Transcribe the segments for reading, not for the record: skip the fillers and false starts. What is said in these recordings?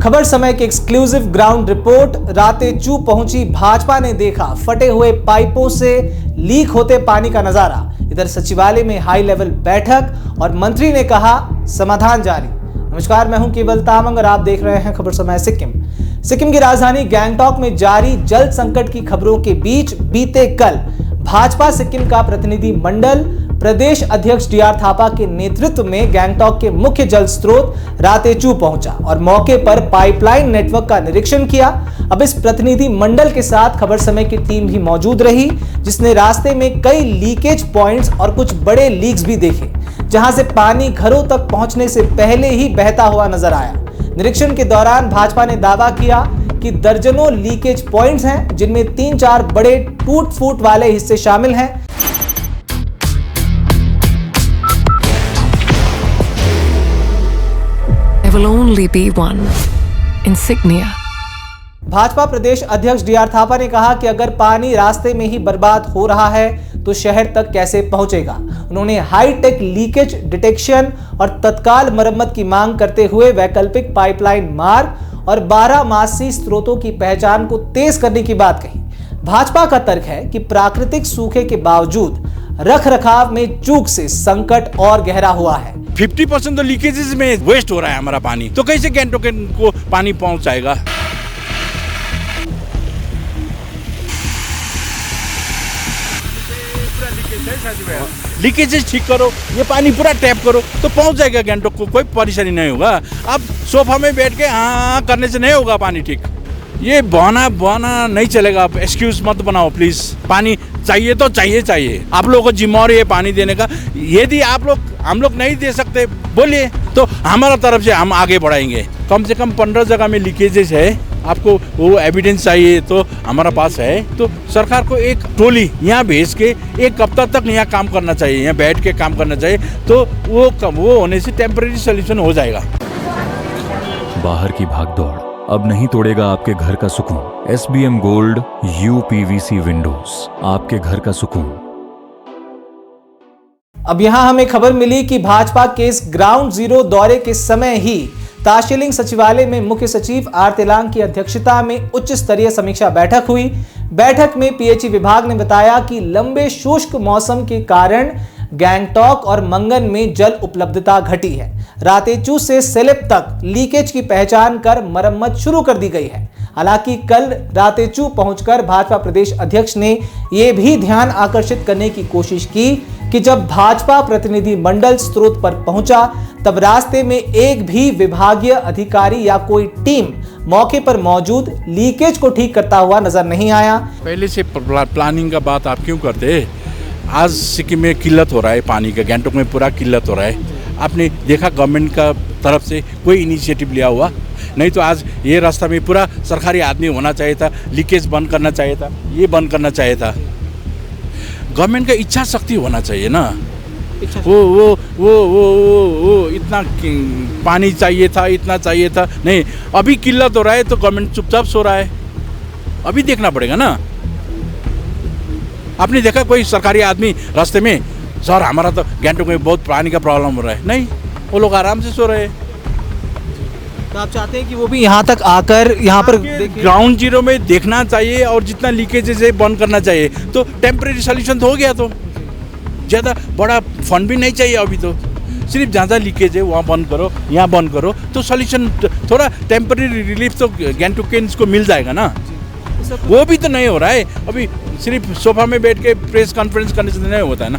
खबर समय की एक्सक्लूसिव ग्राउंड रिपोर्ट। रातेचू पहुंची भाजपा ने देखा फटे हुए पाइपों से लीक होते पानी का नजारा। इधर सचिवालय में हाई लेवल बैठक और मंत्री ने कहा समाधान जारी। नमस्कार, मैं हूं केवल तामंग और आप देख रहे हैं खबर समय सिक्किम। सिक्किम की राजधानी गैंगटॉक में जारी जल संकट की खबरों के बीच बीते कल भाजपा सिक्किम का प्रतिनिधि मंडल प्रदेश अध्यक्ष डी.आर. थापा के नेतृत्व में गैंगटॉक के मुख्य जल स्रोत रातेचू पहुंचा और मौके पर पाइपलाइन नेटवर्क का निरीक्षण किया। अब इस प्रतिनिधि मंडल के साथ खबर समय की टीम भी मौजूद रही, जिसने रास्ते में कई लीकेज पॉइंट्स और कुछ बड़े लीक्स भी देखे, जहां से पानी घरों तक पहुंचने से पहले ही बहता हुआ नजर आया। निरीक्षण के दौरान भाजपा ने दावा किया कि दर्जनों लीकेज पॉइंट्स हैं, जिनमें 3-4 बड़े टूट फूट वाले हिस्से शामिल हैं। There will only be one insignia. Bhajpa प्रदेश अध्यक्ष डी.आर. थापा ने कहा कि अगर पानी रास्ते में ही बर्बाद हो रहा है तो शहर तक कैसे पहुंचेगा। उन्होंने हाईटेक लीकेज डिटेक्शन और तत्काल मरम्मत की मांग करते हुए वैकल्पिक पाइपलाइन मार्ग और 12 मासी स्रोतों की पहचान को तेज करने की बात कही। भाजपा का तर्क है कि प्राकृतिक सूखे के बावजूद रख रखाव में चूक से संकट और गहरा हुआ है। 50% तो लीकेजेस में वेस्ट हो रहा है हमारा पानी, तो कैसे गैंगटॉक को पानी पहुंचाएगा। लीकेजेस ठीक करो, ये पानी पूरा टैप करो तो पहुंच जाएगा गैंगटॉक को, कोई परेशानी नहीं होगा। अब सोफा में बैठ के हाँ करने से नहीं होगा पानी ठीक। ये बहाना नहीं चलेगा। आप एक्सक्यूज मत बनाओ प्लीज। पानी चाहिए तो चाहिए। आप लोगों को जिम्मेवारी है पानी देने का। यदि हम लोग नहीं दे सकते बोलिए, तो हमारा तरफ से हम आगे बढ़ाएंगे। कम से कम 15 जगह में लीकेजेस है। आपको वो एविडेंस चाहिए तो हमारा पास है। तो सरकार को एक टोली यहाँ भेज के एक हफ्ता तक यहाँ काम करना चाहिए, यहाँ बैठ के काम करना चाहिए, तो वो होने से टेम्परेरी सोल्यूशन हो जाएगा। बाहर की भागदौड़ अब नहीं तोड़ेगा आपके घर का सुकून। SBM गोल्ड UPVC विंडोज, आपके घर का सुकून। अब यहां हमें खबर मिली कि भाजपा के इस ग्राउंड जीरो दौरे के समय ही ताशिलिंग सचिवालय में मुख्य सचिव आर तेलांग की अध्यक्षता में उच्च स्तरीय समीक्षा बैठक हुई। बैठक में PHE विभाग ने बताया कि लंबे शुष्क मौसम के कारण गैंगटॉक और मंगन में जल उपलब्धता घटी है। रातेचू से सेलेब तक लीकेज की पहचान कर मरम्मत शुरू कर दी गई है। हालांकि कल रातेचू पहुंचकर भाजपा प्रदेश अध्यक्ष ने यह भी ध्यान आकर्षित करने की कोशिश की कि जब भाजपा प्रतिनिधि मंडल स्रोत पर पहुंचा तब रास्ते में एक भी विभागीय अधिकारी या कोई टीम मौके पर मौजूद लीकेज को ठीक करता हुआ नजर नहीं आया। पहले से प्लानिंग का बात आप क्यों करते? आज सिक्किम में किल्लत हो रहा है पानी का, गैंगटॉक में पूरा किल्लत हो रहा है। आपने देखा गवर्नमेंट का तरफ से कोई इनिशिएटिव लिया हुआ? नहीं तो आज ये रास्ता में पूरा सरकारी आदमी होना चाहिए था, लीकेज बंद करना चाहिए था, ये बंद करना चाहिए था। गवर्नमेंट का इच्छा शक्ति होना चाहिए ना। वो इतना पानी चाहिए था, इतना चाहिए था। नहीं, अभी किल्लत हो रहा है तो गवर्नमेंट चुपचाप सो रहा है। अभी देखना पड़ेगा ना। आपने देखा कोई सरकारी आदमी रास्ते में, सर हमारा तो गैंगटॉक में बहुत पानी का प्रॉब्लम हो रहा है? नहीं, वो लोग आराम से सो रहे हैं। तो आप चाहते हैं कि वो भी यहाँ तक आकर यहाँ पर ग्राउंड जीरो में देखना चाहिए और जितना लीकेजेस है बंद करना चाहिए, तो टेम्परेरी सोल्यूशन तो हो गया। तो ज़्यादा बड़ा फंड भी नहीं चाहिए अभी, तो सिर्फ ज़्यादा लीकेज है वहाँ बंद करो, यहाँ बंद करो, तो सोल्यूशन थोड़ा टेम्परेरी रिलीफ तो गैंगटॉकियंस को मिल जाएगा ना। वो भी तो नहीं हो रहा है। अभी सिर्फ सोफा में बैठ के प्रेस कॉन्फ्रेंस करने से नहीं होता है ना।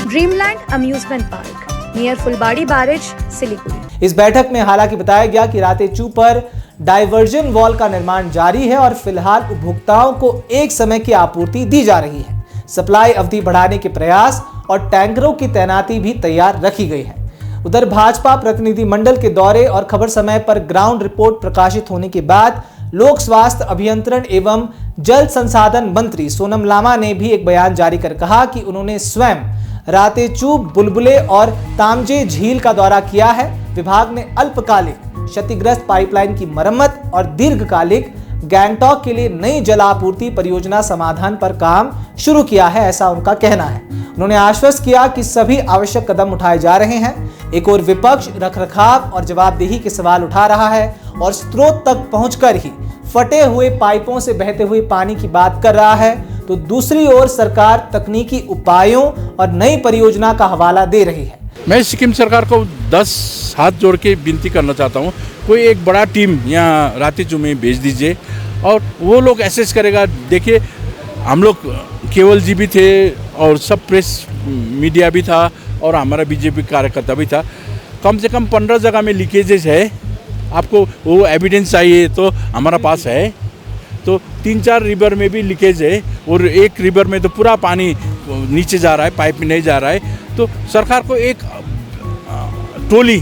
ड्रीमलैंड अम्यूजमेंट पार्क नियर फुलबाड़ी बैरेज, सिलीगुड़ी। इस बैठक में हालांकि बताया गया कि रातेचू पर डाइवर्जन वॉल का निर्माण जारी है और फिलहाल उपभोक्ताओं को एक समय की आपूर्ति दी जा रही है। सप्लाई अवधि बढ़ाने के प्रयास और टैंकरों की तैनाती भी तैयार रखी गई है। उधर भाजपा प्रतिनिधि मंडल के दौरे और खबर समय पर ग्राउंड रिपोर्ट प्रकाशित होने के बाद लोक स्वास्थ्य अभियंत्रण एवं जल संसाधन मंत्री सोनम लामा ने भी एक बयान जारी कर कहा कि उन्होंने स्वयं रातेचू, बुलबुले और तामजे झील का दौरा किया है। विभाग ने अल्पकालिक क्षतिग्रस्त पाइपलाइन की मरम्मत और दीर्घकालिक गैंगटॉक के लिए नई जलापूर्ति परियोजना समाधान पर काम शुरू किया है, ऐसा उनका कहना है। उन्होंने आश्वस्त किया कि सभी आवश्यक कदम उठाए जा रहे हैं। एक और विपक्ष रखरखाव और जवाबदेही के सवाल उठा रहा है और स्रोत तक पहुंचकर ही फटे हुए पाइपों से बहते हुए पानी की बात कर रहा है, तो दूसरी ओर सरकार तकनीकी उपायों और नई परियोजना का हवाला दे रही है। मैं सिक्किम सरकार को 10 हाथ जोड़ के विनती करना चाहता हूँ, कोई एक बड़ा टीम यहाँ रातेचू में भेज दीजिए और वो लोग एसेस करेगा। देखिए, हम लोग केवल जी भी थे और सब प्रेस मीडिया भी था और हमारा बीजेपी कार्यकर्ता भी था। कम से कम 15 जगह में लीकेजेस है। आपको वो एविडेंस चाहिए तो हमारा पास है। तो 3-4 रिवर में भी लीकेज है और एक रिवर में तो पूरा पानी नीचे जा रहा है, पाइप में नहीं जा रहा है। तो सरकार को एक टोली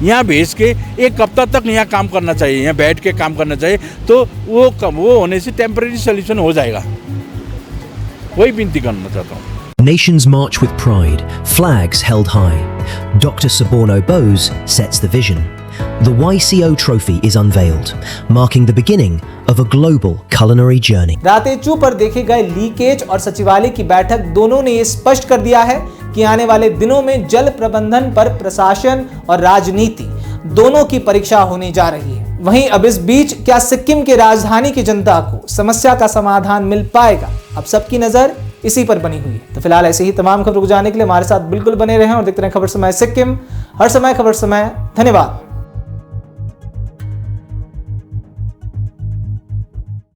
यहाँ भेज के एक हफ्ता तक यहाँ काम करना चाहिए, यहाँ बैठ के काम करना चाहिए, तो वो होने से टेम्परेरी सोल्यूशन हो जाएगा। वही विनती करना चाहता हूँ। Nations march with pride, flags held high. Dr. Suborno Bose sets the vision. The YCO trophy is unveiled, marking the beginning of a global culinary journey. रातेचू पर देखे गए लीकेज और सचिवालय की बैठक दोनों ने ये स्पष्ट कर दिया है कि आने वाले दिनों में जल प्रबंधन पर प्रशासन और राजनीति दोनों की परीक्षा होने जा रही है। वहीं अब इस बीच क्या सिक्किम के राजधानी की जनता को समस्या का समाधान मिल पाएगा? अब सबकी नजर इसी पर बनी हुई है। तो फिलहाल ऐसे ही तमाम खबरों को जानने के लिए हमारे साथ बिल्कुल बने रहें और देखते रहें खबर समय सिक्किम, हर समय खबर समय। धन्यवाद।